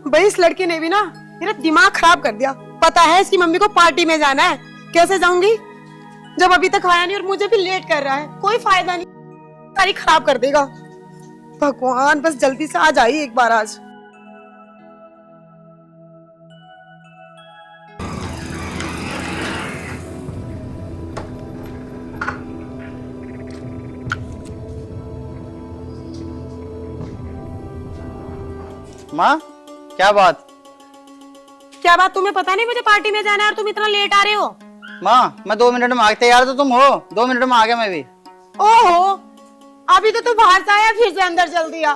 भाई इस लड़की ने भी ना मेरा दिमाग खराब कर दिया। पता है इसकी मम्मी को पार्टी में जाना है, कैसे जाऊंगी जब अभी तक आया नहीं और मुझे भी लेट कर रहा है। कोई फायदा नहीं, सारी खराब कर देगा। भगवान बस जल्दी से आ जाइए एक बार आज। माँ, क्या बात? क्या बात? तुम्हें पता नहीं मुझे पार्टी में जाना है और तुम इतना लेट आ रहे हो? माँ, मैं 2 मिनट में आ गया। तैयार तो तुम हो? 2 मिनट में आ गया मैं भी। ओहो, अभी तो तू बाहर से आया फिर से अंदर चल दिया।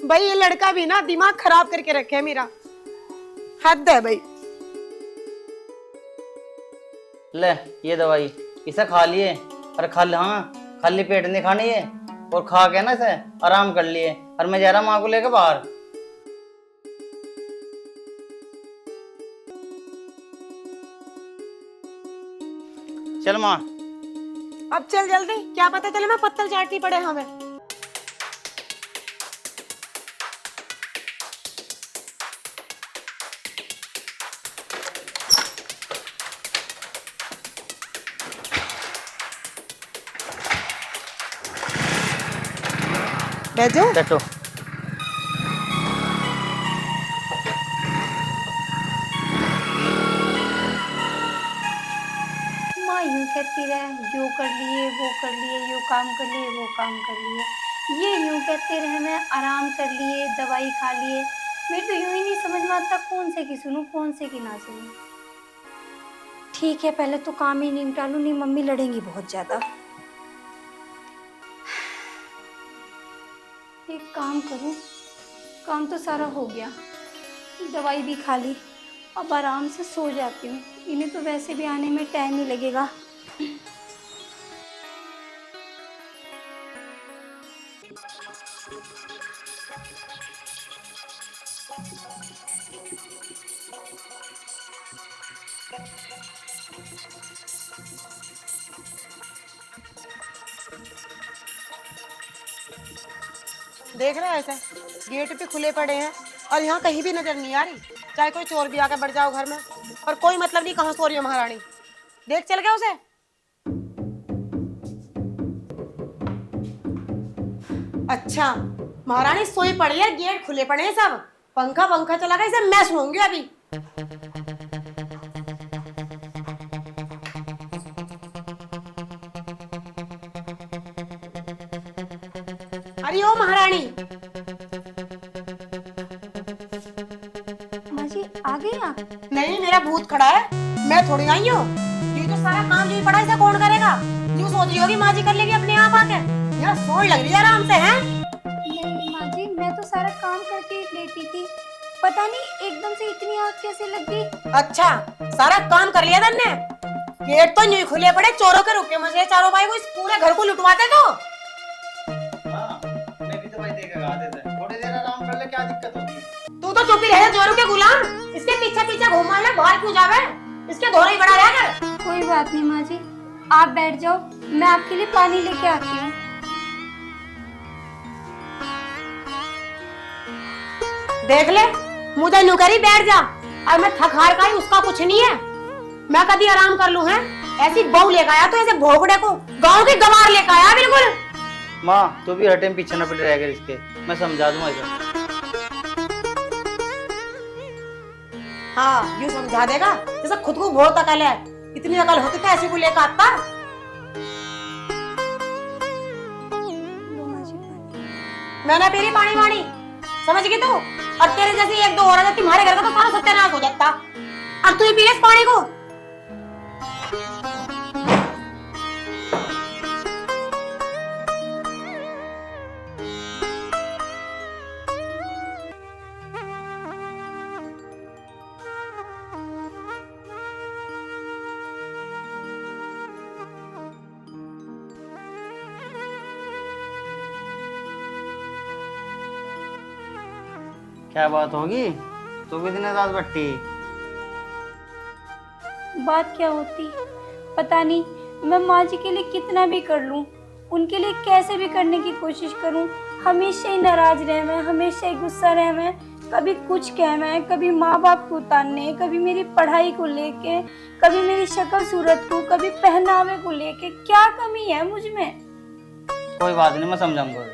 भाई ये लड़का भी ना दिमाग खराब करके रखे है मेरा, हद है भाई। ले ये दवाई, इसे खा लिए। और खाली पेट नहीं खानी है। और खा के ना इसे आराम कर लिए। और मैं जा रहा माँ को लेके बाहर। चल माँ। अब चल जल्दी, क्या पता चले मैं पत्थर चाटनी पड़े हमें। बैठो। बैठो। माँ यूं कहती रहे, जो कर लिए वो कर लिए, यो काम कर लिए वो काम कर लिए। ये यूं कहते रहे, मैं आराम कर लिए, दवाई खा लिए। मेरे तो यूं ही नहीं समझ में आता कौन से की सुनूं कौन से की ना सुनूं। ठीक है, पहले तो काम ही निपटा लूं, नहीं मम्मी लड़ेंगी बहुत ज्यादा। एक काम करूं, काम तो सारा हो गया, दवाई भी खा ली, अब आराम से सो जाती हूँ। इन्हें तो वैसे भी आने में टाइम ही लगेगा। देख रहे हैं ऐसे गेट पे खुले पड़े हैं और यहाँ कहीं भी नजर नहीं आ रही। चाहे कोई चोर भी आकर बढ़ जाओ घर में, और कोई मतलब नहीं कहाँ सो रही है महारानी। देख चल गया उसे। अच्छा, महारानी सोई पड़ी है, गेट खुले पड़े हैं सब, पंखा पंखा चला गया, इसे मैं सोऊंगी अभी। अरे ओ महारानी। माँ जी आ गई आप? नहीं, मेरा भूत खड़ा है, मैं थोड़ी आई हूँ। ये तो सारा काम जो पड़ा इसे कौन करेगा? यूँ सोच रही होगी माँ जी कर लेगी अपने आप आके। यहाँ सोने लग रही है आराम से। हैं? नहीं माँ जी, मैं तो सारा काम करके लेटी थी, पता नहीं एकदम से इतनी आग कैसे लग गई। अच्छा, सारा काम कर लिया तुमने? गेट तो नहीं खुले पड़े, चोरों के रुके मजे चारों भाई को इस पूरे घर को लुटवाते तो। हाँ, मैं भी दवाई देकर आ देते। थोड़ी देर आराम कर ले, क्या दिक्कत होगी? तू तो चुप ही रहे, चोरों के गुलाम। इसके पीछे पीछे घूमा ले, बाहर क्यों जावे? इसके धोरे ही बड़ा रह कर। कोई बात नहीं माँ जी, आप बैठ जाओ, मैं आपके लिए पानी लेके आती हूँ। देख ले, मुझे नुकरी बैठ जा। और मैं थक हार का ही, उसका कुछ नहीं है। मैं कभी आराम कर लूं? है ऐसी बहू लेकर आया तो ऐसे भोगड़े को गांव की गवार लेकर आया बिल्कुल। माँ, तू भी हर टाइम पीछे न पड़े रह कर इसके, मैं समझा दूंगा इसे। हाँ, यूँ समझा देगा जैसे खुद को बहुत अकल है। इतनी अकल होती तो ऐसी को लेकर आता। मैंने पी पानी वाणी, समझ गई तू? और तेरे जैसी एक दो और आती तुम्हारे घर का तो सारा सत्यानाश हो जाता। अब तू ही पी ले इस पानी को। क्या बात होगी? तू भी दिन रात बट्टी। बात क्या होती पता नहीं, मैं माँ जी के लिए कितना भी कर लूँ, उनके लिए कैसे भी करने की कोशिश करूँ, हमेशा ही नाराज रहे मैं, हमेशा ही गुस्सा रहे मैं, कभी कुछ कहना, कभी माँ बाप को तानने, कभी मेरी पढ़ाई को लेके, कभी मेरी शक्ल सूरत को, कभी पहनावे को लेके। क्या कमी है मुझ में? कोई बात नहीं, मैं समझाऊंगा।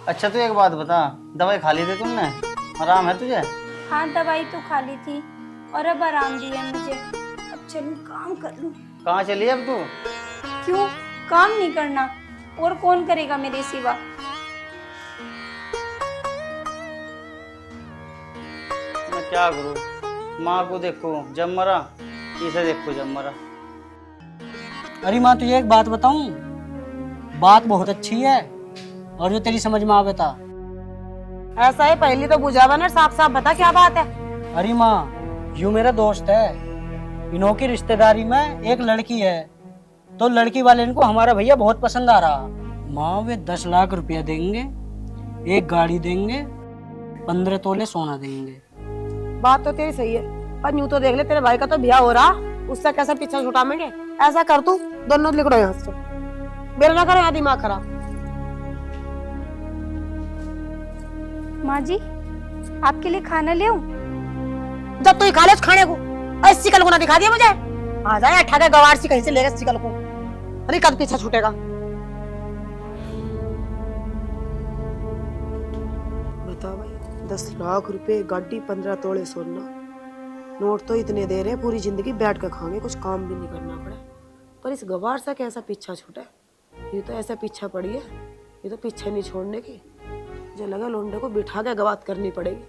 अच्छा तू एक बात बता, दवाई खा ली थी तुमने? आराम है तुझे? हाँ, दवाई तो खा ली थी और अब आराम भी है मुझे। अब चलूं काम कर लूं। कहाँ चली अब तू? क्यों, काम नहीं करना? और कौन करेगा मेरे सिवा? मैं क्या करूँ? माँ को देखो जब मरा, इसे देखो जब मरा। अरे माँ तुझे एक बात बताऊं, बात बहुत अच्छी है और जो तेरी समझ में आवे था। ऐसा है, पहली तो बुझावा ना, साफ साफ बता क्या बात है। अरे माँ, यूं मेरा दोस्त है, इन्हों की रिश्तेदारी में एक लड़की है, तो लड़की वाले इनको हमारा भैया बहुत पसंद आ रहा। माँ वे 10 लाख रुपया देंगे, एक गाड़ी देंगे, 15 तोले सोना देंगे। बात तो तेरी सही है, पर यूं तो देख ले, तेरे भाई का तो ब्याह हो रहा, उससे कैसे पीछा छुटाएंगे? ऐसा कर तू, दोनों निकलो यहाँ से, मेरा ना करो यहाँ दिमाग खराब। माँ जी, आपके लिए खाना ले आऊं? जब तू ही खा ले उस खाने को, ऐसी कल को ना दिखा दिया मुझे। आ जाए अठा के गवार सी कहीं से लेगा सिकल को, अरे कद पीछा छूटेगा। बताओ भाई, 10 लाख रुपए, गाड़ी, 15 तोले सोना, नोट तो इतने दे रहे हैं, पूरी जिंदगी बैठ कर खाएंगे, कुछ काम भी नहीं करना पड़े। पर इस गवार सा कैसा पीछा छूटा है? ये तो ऐसा पीछा पड़ी है, ये तो पीछे नहीं छोड़ने की। जो लगा लोंडे को बिठा के गवात करनी पड़ेगी।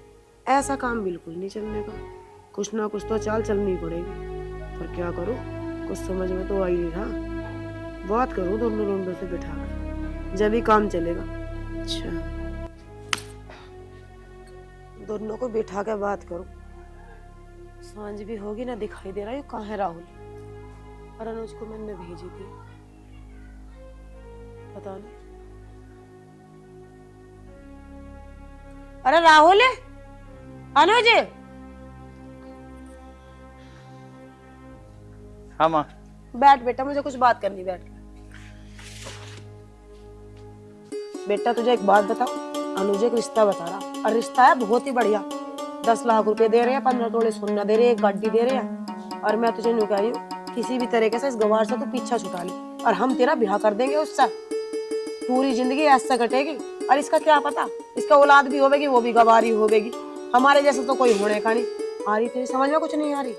ऐसा काम बिल्कुल नहीं चलने का, कुछ ना कुछ तो चाल चलनी पड़ेगी। पर क्या करूं, कुछ समझ में तो आ ही नहीं रहा। बात करूं दोनों लोंडों से बिठा कर, जब ही काम चलेगा। अच्छा, दोनों को बिठा के बात करूं। सांझ भी होगी ना, दिखाई दे रहा है कहाँ है राहुल। और अनुज को मैंने भेजी थी, पता नहीं। अरे राहुल, अनुज। हाँ माँ। बैठ बेटा, मुझे कुछ बात करनी, बैठ। बेटा तुझे एक बात बताओ, अनुज एक रिश्ता बता रहा, और रिश्ता है बहुत ही बढ़िया। 10 लाख रुपए दे रहे हैं, 15 तोले सोना दे रहे हैं, एक गाड़ी दे रहे हैं। और मैं तुझे न्यू कह रही हूँ, किसी भी तरीके से इस गवार से तू पीछा छुटा ले, और हम तेरा ब्याह कर देंगे उससे। पूरी जिंदगी ऐसा कटेगी। और इसका क्या पता, इसका औलाद भी होगी, वो भी गवारी होगी। हमारे जैसे तो कोई होने का नहीं। आ रही तेरी समझ में कुछ नहीं आ रही?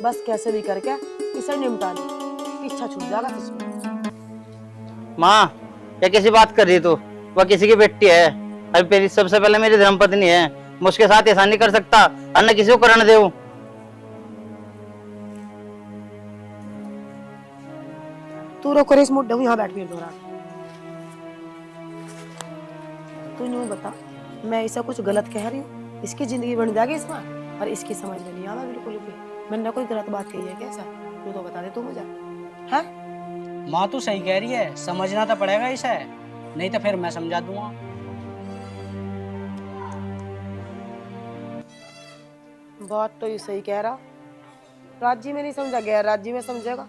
बस कैसे भी करके इसे निपटा ले, पीछा छूट जाएगा तुझमें। माँ, क्या कैसी बात कर रही तू? वह किसी की बेटी है, अभी मेरी सबसे पहले मेरी धर्मपत्नी है। मैं उसके साथ ऐसा नहीं कर सकता, और न किसी को करने दे। तू रोको रे, इस मुद्दे को यहाँ बैठ के दोहरा। तू यूं बता, मैं ऐसा कुछ गलत कह रही हूँ? इसकी जिंदगी बन जाएगी इसमें, और इसकी समझ में नहीं आवा बिल्कुल भी। मैंने कोई गलत बात कही है कैसा? तू तो बता दे तू मुझे। है माँ तू सही कह रही है, समझना तो पड़ेगा इसे, नहीं तो फिर मैं समझा दूंगा। बात तो ये सही कह रहा, राज्य में नहीं समझा, गैर राज्य में समझेगा,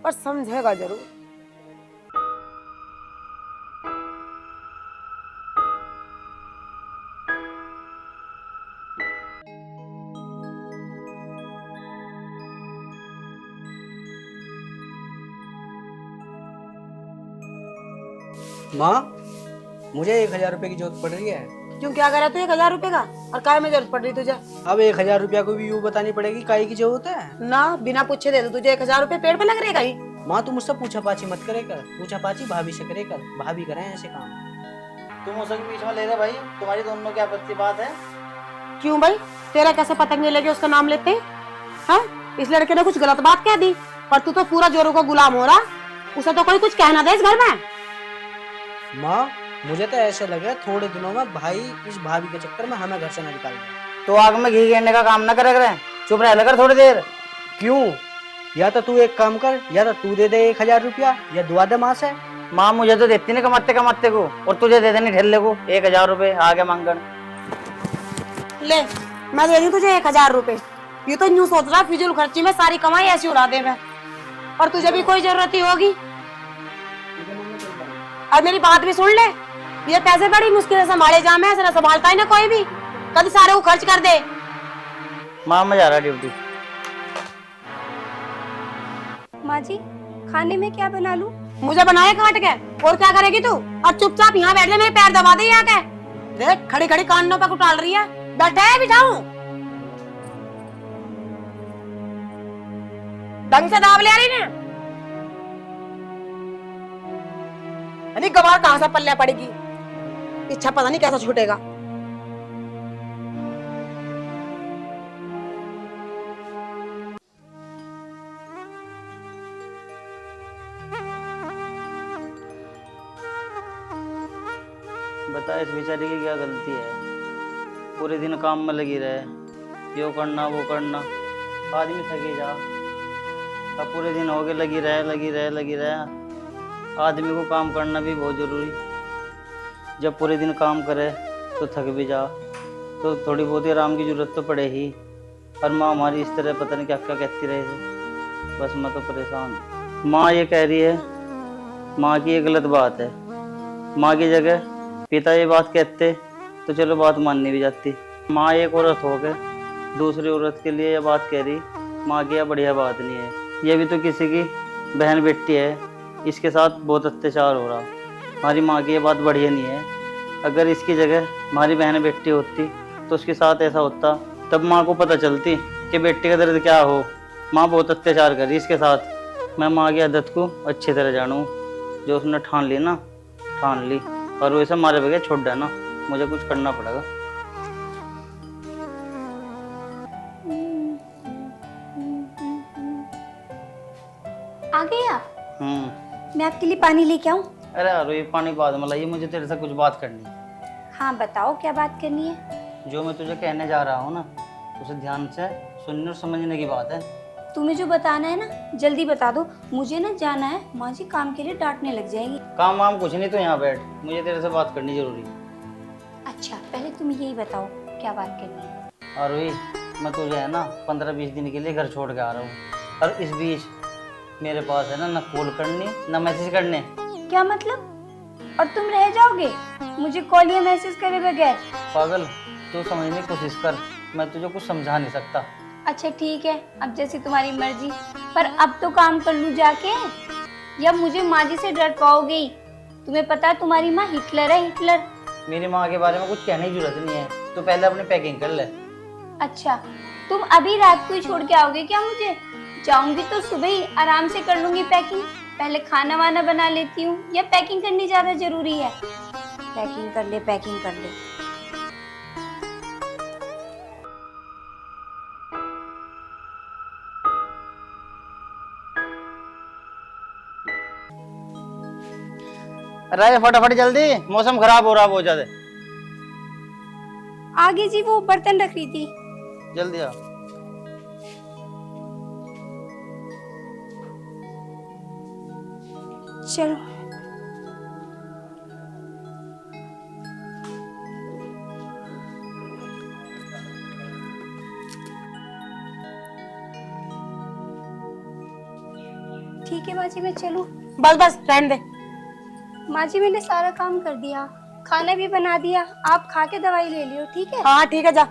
पर समझेगा जरूर। माँ, मुझे 1000 रुपए की जरूरत पड़ रही है। क्यों, क्या करा तू 1000 रुपए का? और काय में जरूरत पड़ रही तुझे? अब 1000 रुपया को भी यूं बतानी पड़ेगी काहे की जरूरत है? ना, बिना पूछे दे दो तुझे 1000 रुपए, पेड़ पे लग रहे कहीं? माँ तू मुझसे पूछा पाछी मत करे कर, पूछा पाछी भाभी से करे कर, भाभी करें ऐसे काम। तुम उसके बीच में ले रहे भाई, तुम्हारी दोनों की आपत्ति बात है। क्यों भाई, तेरा कैसे पतंगे लेके उसका नाम लेते हैं? हाँ, इस लड़के ने कुछ गलत बात कह दी, पर तू तो पूरा जोरों को गुलाम हो रहा। उसे तो कोई कुछ कहना दे इस घर में। माँ, मुझे तो ऐसे लगे थोड़े दिनों में भाई इस भाभी के चक्कर में हमें घर से ना निकाल दे। तो आग में घी गिरने का काम ना करे करे, चुप रह लगर थोड़ी देर। क्यों, या तो तू एक काम कर, या तो तू दे दे 1000 रुपया, या दुआ दे माँ से। माँ मुझे तो देती नहीं कमाते कमाते को, और तुझे दे देनी ठेले को 1000 रुपए आगे मांगन। ले, मैं दे दी तुझे 1000 रुपए। ये तो न्यू सोच रहा फिजूल खर्ची में सारी कमाई ऐसी उड़ा दे मैं, और तुझे भी कोई जरूरत ही होगी। और मेरी बात भी सुन ले, ये पैसे बड़ी मुश्किल से संभाले जा, मैं ऐसा संभालता ही ना कोई भी। कद सारे को खर्च कर दे। माँ मैं जा रहा ड्यूटी। माँ जी खाने में क्या बना लूं? मुझे बनाए काट के, और क्या करेगी तू? और चुपचाप यहाँ बैठ जा, मेरे पैर दबा दे यहाँ के। देख खड़ी खड़ी कानों पे कुटाल रही है। बैठे है बिठाऊं? ढंग से दाब ले रही ने। अरे गवार कहाँ से पल्ले पड़ेगी, इच्छा पता नहीं कैसा छूटेगा। बता इस बेचारी की क्या गलती है? पूरे दिन काम में लगी रहे, यो करना वो करना, आदमी थके जा। अब पूरे दिन हो गए लगी रहे। आदमी को काम करना भी बहुत जरूरी। जब पूरे दिन काम करे तो थक भी जा, तो थोड़ी बहुत ही आराम की जरूरत तो पड़े ही। और माँ हमारी इस तरह पता नहीं क्या क्या कहती रही है, बस मैं तो परेशान हूँ। माँ ये कह रही है, माँ की ये गलत बात है। माँ की जगह पिता ये बात कहते तो चलो बात माननी भी जाती। माँ एक औरत हो के दूसरी औरत के लिए ये बात कह रही, माँ की यह बढ़िया बात नहीं है। ये भी तो किसी की बहन बेटी है, इसके साथ बहुत अत्याचार हो रहा। हमारी माँ की ये बात बढ़िया नहीं है। अगर इसकी जगह हमारी बहन बेटी होती तो उसके साथ ऐसा होता, तब माँ को पता चलती कि बेटी का दर्द क्या हो। माँ बहुत अत्याचार कर रही इसके साथ। मैं माँ की आदत को अच्छी तरह जानूँ, जो उसने ठान ली ना ठान ली, और वैसे मारे बगैर छोड़ देना, मुझे कुछ करना पड़ेगा। आ गए आप? मैं आपके लिए पानी लेके आऊं? अरे यार ये पानी बाद में लाइए, मुझे तेरे से कुछ बात करनी है। हाँ बताओ क्या बात करनी है? जो मैं तुझे कहने जा रहा हूँ ना, उसे ध्यान से सुनने और समझने की बात है। तुम्हें जो बताना है ना जल्दी बता दो, मुझे ना जाना है, माँ जी काम के लिए डांटने लग जाएगी। काम वाम कुछ नहीं, तो यहाँ बैठ, मुझे तेरे से बात करनी जरूरी है। अच्छा पहले तुम यही बताओ क्या बात करनी है? और वही मैं तुझे है ना 15-20 दिन के लिए घर छोड़ के आ रहा हूँ, और इस बीच मेरे पास है ना कॉल करनी ना मैसेज करने। क्या मतलब? और तुम रह जाओगे मुझे कॉल या मैसेज करे बगैर? पागल, तू समझने की कोशिश कर, मैं तुझे कुछ समझा नहीं सकता। अच्छा ठीक है, अब जैसी तुम्हारी मर्जी, पर अब तो काम कर लूं जाके, या मुझे माँ जी से डर पाओगे ही? तुम्हें पता है तुम्हारी माँ हिटलर है, हिटलर। मेरी माँ के बारे में कुछ कहने की जरूरत नहीं है, तू पहले अपनी पैकिंग कर ले। अच्छा तुम अभी रात को ही छोड़ के आओगे क्या मुझे? जाऊंगी तो सुबह ही आराम से कर लूंगी पैकिंग। पहले खाना वाना बना लेती हूँ, या पैकिंग करनी ज्यादा जरूरी है? पैकिंग कर ले, पैकिंग कर ले। अरे फटाफट जल्दी, मौसम खराब हो रहा बहुत ज्यादा। आगे जी वो बर्तन रख रही थी। जल्दी आ। चलो ठीक है माँ जी मैं चलूं? बस बस रहने दे। माँ जी मैंने सारा काम कर दिया, खाना भी बना दिया, आप खा के दवाई ले लियो ठीक है? हाँ ठीक है जा,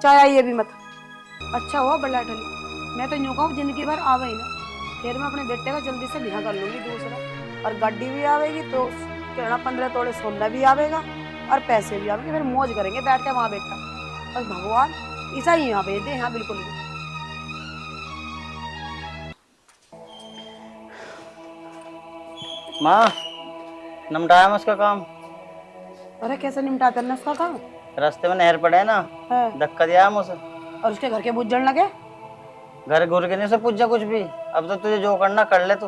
चाय आई अभी मत। अच्छा हुआ बल्ला टली, मैं तो यूं कहूँ जिंदगी भर आवे ही ना, फिर मैं अपने बेटे का जल्दी से ब्याह कर लूंगी दूसरा, और गाड़ी भी आवेगी तो कहना 15 तोड़े सोना भी आवेगा और पैसे भी आवेंगे, फिर मौज करेंगे बैठ के वहाँ बेटा। बस भगवान ऐसा ही यहाँ भेज दे, यहाँ बिल्कुल भी। माँ निपटाया मैं उसका काम। अरे कैसे निपटाते हैं उसका काम? रास्ते में नहर पड़े है ना, है। धक्का दिया हम उसे, और उसके घर के बुझन लगे। घर घुर के नहीं उसे पूछा कुछ भी। अब तो तुझे जो करना कर ले तू।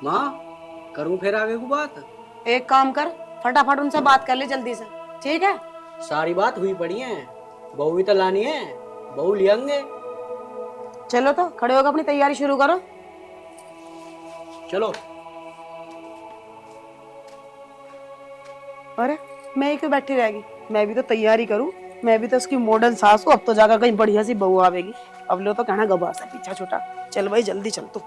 माँ करूँ फिर आगे को बात? एक काम कर, फटाफट उनसे बात कर ले जल्दी से, ठीक है? सारी बात हुई पड़ी है, बहू भी तो लानी है, बहू लियांगे। चलो तो खड़े होकर अपनी तैयारी शुरू करो। चलो। अरे मैं ही क्यों बैठी रहेगी, मैं भी तो तैयारी करूं, मैं भी तो उसकी मॉडल सास हूं। अब तो जाकर कहीं बढ़िया सी बहू आवेगी, अब लो तो कहना गबा सा पीछा छोटा। चल भाई जल्दी चल तू।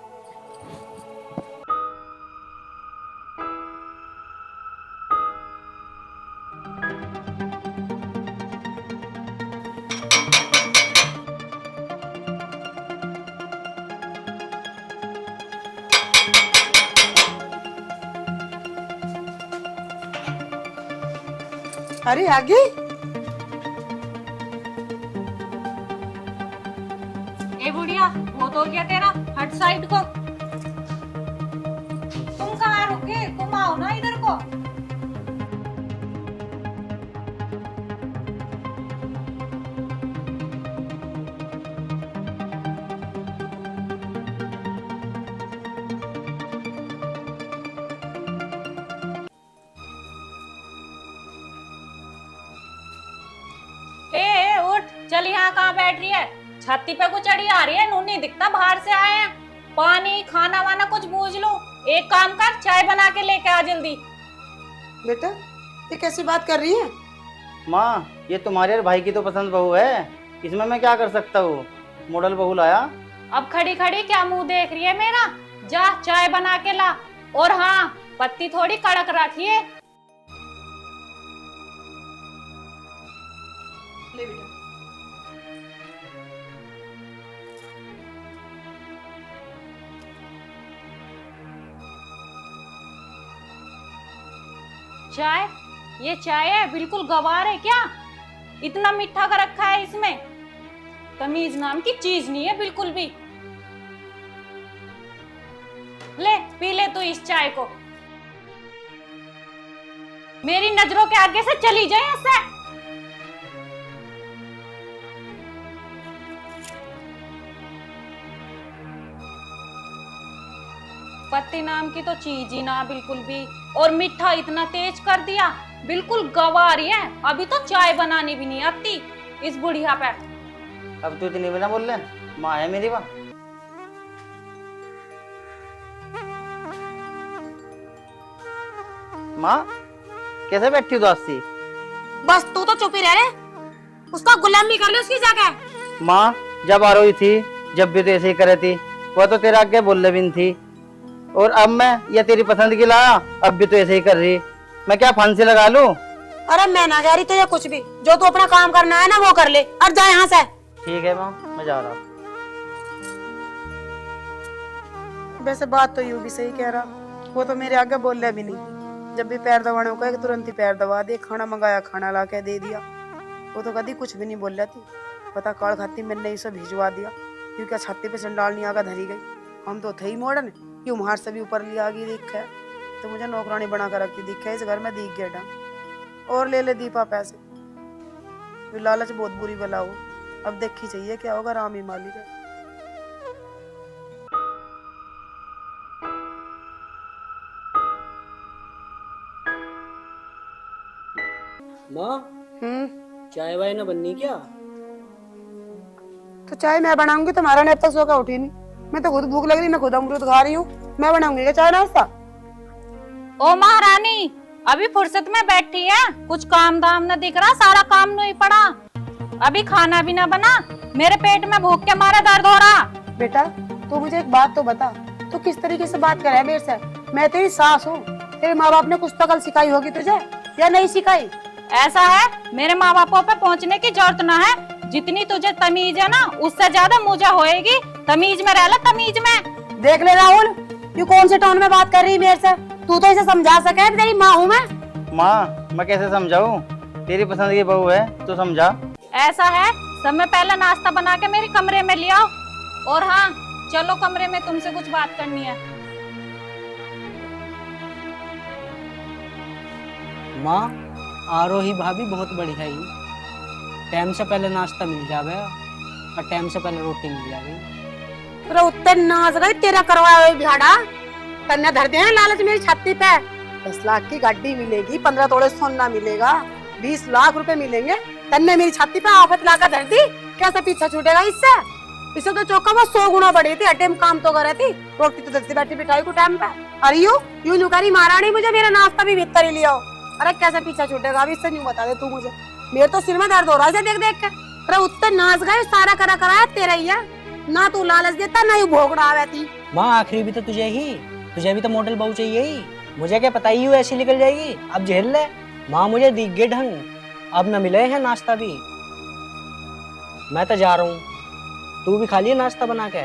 अरे आगे ए बुढ़िया, बहुत हो गया तेरा, हट साइड को। तुम कहाँ रुके? तुम आओ ना इधर को। ए उठ, चल, यहाँ कहाँ बैठ रही है? छाती पे कुछ चढ़ी आ रही है, नून नहीं दिखता, बाहर से आए हैं। पानी खाना वाना कुछ बूझ लो। एक काम कर, चाय बना के लेके आ जल्दी। बेटा ये कैसी बात कर रही है? माँ, ये तुम्हारे और भाई की तो पसंद बहू है, इसमें मैं क्या कर सकता हूँ? मॉडल बहू लाया। अब खड़ी खड़ी क्या मुंह देख रही है मेरा? जा चाय बना के ला। और हाँ, पत्ती थोड़ी कड़क रखिए। ले बेटा। चाय? ये चाय है? बिल्कुल गवार है क्या? इतना मीठा कर रखा है इसमें। तमीज नाम की चीज नहीं है बिल्कुल भी। ले पी ले तू इस चाय को। मेरी नजरों के आगे से चली जाए ऐसे। पत्ती नाम की तो चीज ही ना बिल्कुल भी। और मीठा इतना तेज कर दिया, बिल्कुल गवार है। अभी तो चाय बनानी भी नहीं आती इस बुढ़िया पे। अब तू इतनी बिना बोल रहे, माँ है मेरी माँ। माँ कैसे बैठी हो दोस्ती? बस तू तो चुप ही रह रे, उसका गुलामी कर ले उसकी जगह। माँ जब आ रही थी, जब भी तो ऐसे ही करे थी, वह तो तेरा आगे बोलने भी नहीं थी। और अब मैं या तेरी पसंद की लाया, अब भी तो ऐसे ही कर रही। मैं क्या फांसी लगा लूं? अरे मैं ना कह रही तुझे कुछ भी, जो तू अपना काम करना है ना वो कर ले और जा यहाँ से। ठीक है माँ, मैं जा रहा हूँ। वैसे बात तो यूं भी सही कह रहा, वो तो मेरे आगे बोल रहा भी नहीं। जब भी पैर दबाने को तुरंत ही पैर दबा दे, खाना मंगाया खाना ला के दे दिया। वो तो कभी कुछ भी नहीं बोल रही थी, पता काल खाती मैंने ही सब भिजवा दिया, क्योंकि छाती पे चंडाल नहीं आगा धरी गई। हम तो थे ही मॉडर्न, क्यों मार से भी ऊपर लिया आगे दिख है, तो मुझे नौकरानी बना कर रखती दिख है इस घर में। दिख गया ढंग और ले ले दीपा पैसे। लालच बहुत बुरी बला हो, अब देखी चाहिए क्या होगा, राम ही मालिक है। माँ चाय वाय ना बननी क्या? तो चाय मैं बनाऊंगी, तुम्हारा ने अब तक सो का उठी नहीं। मैं तो खुद भूख लग रही, मैं खुद अमरूद खा रही हूँ। मैं बनाऊंगी क्या चाय नाश्ता? ओ महारानी, अभी फुर्सत में बैठी है, कुछ काम दाम न दिख रहा, सारा काम नहीं पड़ा। अभी खाना भी ना बना, मेरे पेट में भूख के मारे दर्द हो रहा। बेटा तू मुझे एक बात तो बता, तू किस तरीके से बात करे मेरे से? मैं तेरी सास हूँ, तेरे माँ बाप ने कुछ तो कल सिखाई होगी तुझे या नहीं सिखाई? ऐसा है, मेरे माँ बापों पे पहुँचने की जरूरत ना है। जितनी तुझे तमीज है ना, उससे ज्यादा मुझे होएगी। तमीज में रह ले, तमीज में। देख ले राहुल, तू कौन से टोन में बात कर रही है मेरे से? तू तो इसे समझा सके, तेरी माँ हूँ मैं। माँ मैं कैसे समझाऊं? तेरी पसंद की बहू है, तू समझा। ऐसा है, समय पहले नाश्ता बना के मेरे कमरे में ले आओ। और हाँ, चलो कमरे में, तुमसे कुछ बात करनी है। माँ आरोही भाभी बहुत बढ़िया ही, टाइम से पहले नाश्ता मिल जावे और टाइम से पहले रोटी मिल जावे। तेरा उत्तर नाच गई, तेरा करवाया हुआ बिहाड़ा तन्ने धर दे लालच मेरी छाती पे। 10 लाख की गाड़ी मिलेगी, 15 तोड़े सोना मिलेगा, 20 लाख रुपए मिलेंगे, तन्ने मेरी छाती पे आफत लाकर धर दी। कैसे पीछा छूटेगा इससे? इसे तो चौका वो 100 गुना बढ़ी थी, अटेम काम तो करे थी, रोटी तो जल्दी बैठी बिठाई को टाइम पे। अरे यूं नुकारी महारानी, मुझे मेरा नाश्ता भी भीतर ही लिया। अरे कैसे पीछा छूटेगा? अभी इससे नहीं बता दे तू मुझे, मेरे तो सिर में दर्द हो रहा है देख देख के। अरे उत्तर नाच गए, सारा करा कराया तेरा ही है ना, तू लालच देता ना, यू भोगड़ा आती। माँ आखिरी भी तो तुझे भी तो मॉडल बहू चाहिए ही। मुझे क्या पता ही ऐसी निकल जाएगी, अब झेल ले। माँ मुझे दिख गए ढंग, अब न मिले हैं नाश्ता भी। मैं तो जा रहा हूँ, तू भी खा लिया नाश्ता बना के।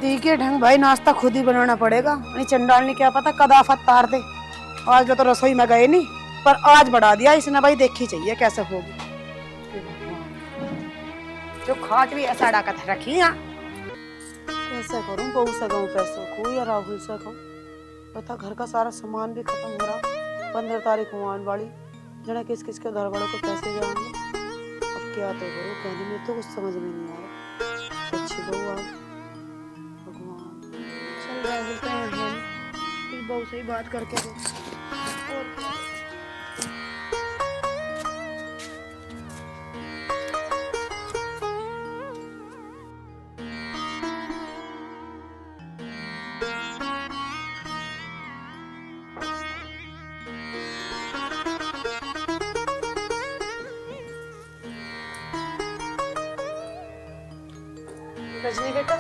देखिए ढंग भाई, नाश्ता खुद ही बनाना पड़ेगा, नहीं चंडाल ने क्या पता कद आफत तार दे। आज तो रसोई में गए नहीं, पर आज बढ़ा दिया इसने भाई, देखी चाहिए कैसे होगी। जो खाट भी ऐसा डाकत रखी है। कैसे करूं, बहू से कहूं पैसों को या राहुल से कहूं। बता, घर का सारा सामान भी खत्म हो रहा। 15 तारीख को आने वाली, जने किस किस के घर वालों को पैसे जाएंगे। अब क्या तो करूं, कहने में तो कुछ समझ में नहीं आ रहा। अच्छी बहू आज, भगवान। चल राहुल का है, इस बहू से ही बात करके दे। और क्या? रजनी बेटा,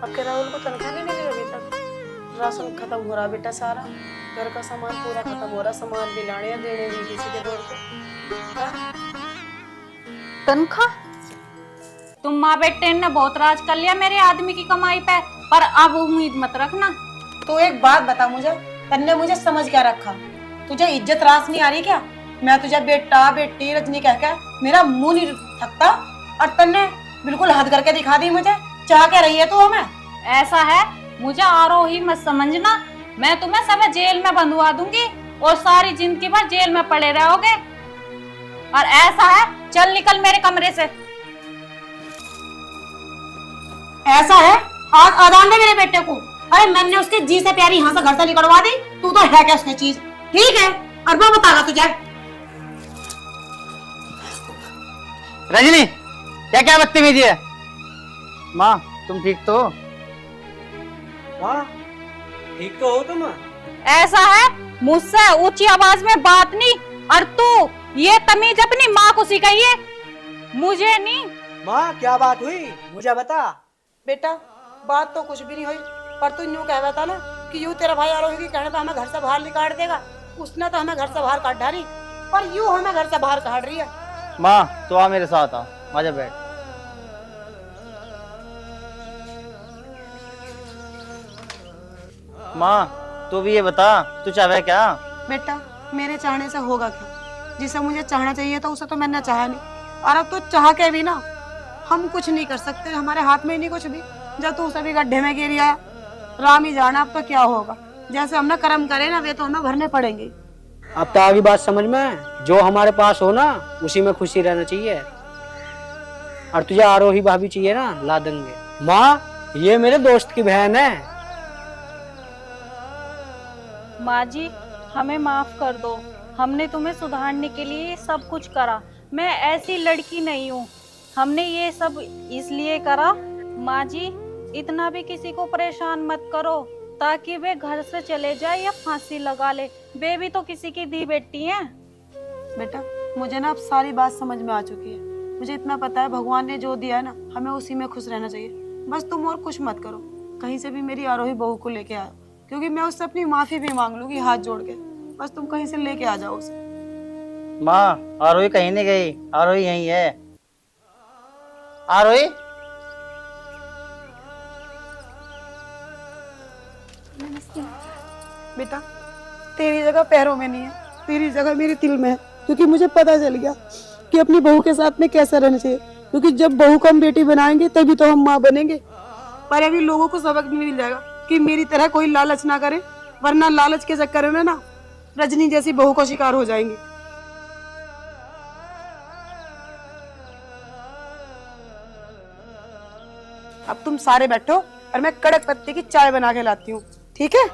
आपके राहुल को तनख्वाह नहीं मिली अभी तक। राशन खत्म हो रहा बेटा सारा, घर का सामान पूरा खत्म हो रहा, सामान भी लाने देने भी किसी के दौर पे। तनख्वाह? तुम माँ बेटे ने बहुत राज कर लिया मेरे आदमी की कमाई पे, पर अब उम्मीद मत रखना। तो एक बात बता मुझे, तन्ने मुझे समझ क्या रखा? तुझे इज्जत रास नहीं आ रही क्या? मैं तुझे बेटा बेटी रजनी कह के मेरा मुंह नहीं थकता, और तन्ने बिल्कुल हद करके दिखा दी मुझे। चाह क्या रही है तू हमें? ऐसा है, मुझे आरोही मत समझना, मैं तुम्हें सब जेल में बंधवा दूंगी और सारी जिंदगी भर जेल में पड़े रहोगे। और ऐसा है, चल निकल मेरे कमरे से। ऐसा है, आज आदान दे मेरे बेटे को। अरे मैंने उसके जी से प्यारी यहाँ से घर से निकलवा दी, तू तो है क्या उसकी चीज? ठीक है, अरबा बतागा तुझे। रजनी, क्या क्या बदतमीजी है? माँ तुम ठीक तो? हाँ ठीक तो हो तुम? ऐसा है, मुझसे ऊंची आवाज में बात नहीं, और तू ये तमीज अपनी माँ को सिखाइए, मुझे नहीं। माँ क्या बात हुई, मुझे बता। बेटा, बात तो कुछ भी नहीं हुई, पर तू यूं कह था ना कि यूं तेरा भाई आरोही की कहने पे हमें घर से बाहर निकाल देगा। उसने तो हमें घर से बाहर काट डाली, पर यूं हमें घर से बाहर काट रही है। माँ तो आ मेरे साथ, आ आजा बैठ। माँ तू भी ये बता, तू चाहे क्या? बेटा, मेरे चाहने से होगा क्या? जिसे मुझे चाहना चाहिए था उसे तो मैंने चाहा नहीं, और अब तो चाह के भी ना हम कुछ नहीं कर सकते, हमारे हाथ में ही नहीं कुछ भी। जब तू उसे भी गड्ढे में गिर आया, राम ही जाना अब तो क्या होगा। जैसे हमने कर्म करे ना, वे तो हमें भरने पड़ेंगे। अब तो आगे बात समझ में, जो हमारे पास हो ना उसी में खुशी रहना चाहिए। और तुझे आरोही भाभी चाहिए ना, ला देंगे। माँ ये मेरे दोस्त की बहन है। माँ जी, हमें माफ कर दो, हमने तुम्हें सुधारने के लिए ये सब कुछ करा। मैं ऐसी लड़की नहीं हूँ, हमने ये सब इसलिए करा। माँ जी, इतना भी किसी को परेशान मत करो ताकि वे घर से चले जाए या फांसी लगा ले। वे भी तो किसी की दी बेटी हैं। बेटा, मुझे ना अब सारी बात समझ में आ चुकी है। मुझे इतना पता है, भगवान ने जो दिया है ना, हमें उसी में खुश रहना चाहिए। बस तुम और कुछ मत करो, कहीं से भी मेरी आरोही बहू को लेके आओ, क्योंकि मैं उससे अपनी माफी भी मांग लूंगी हाथ जोड़ के। बस तुम कहीं से लेके आ जाओ उसे। माँ आरोही कहीं नहीं गई, आरोही यहीं है। आरोही, बेटा, तेरी जगह पैरों में नहीं है, तेरी जगह मेरे दिल में है। क्योंकि मुझे पता चल गया कि अपनी बहू के साथ में कैसे रहना चाहिए, क्योंकि जब बहू को हम बेटी बनाएंगे तभी तो हम माँ बनेंगे। पर अभी लोगों को सबक भी मिल जाएगा कि मेरी तरह कोई लालच ना करे, वरना लालच के चक्कर में ना रजनी जैसी बहू का शिकार हो जाएंगे। अब तुम सारे बैठो और मैं कड़क पत्ते की चाय बना के लाती हूँ, ठीक है?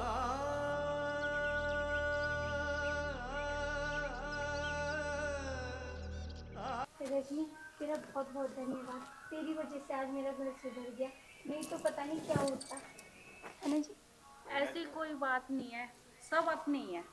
रजनी, तेरा बहुत बहुत धन्यवाद। तेरी वजह से आज मेरा घर सुधर गया, नहीं तो पता नहीं क्या होता। है ना जी? ऐसी कोई बात नहीं है, सब अपनी है।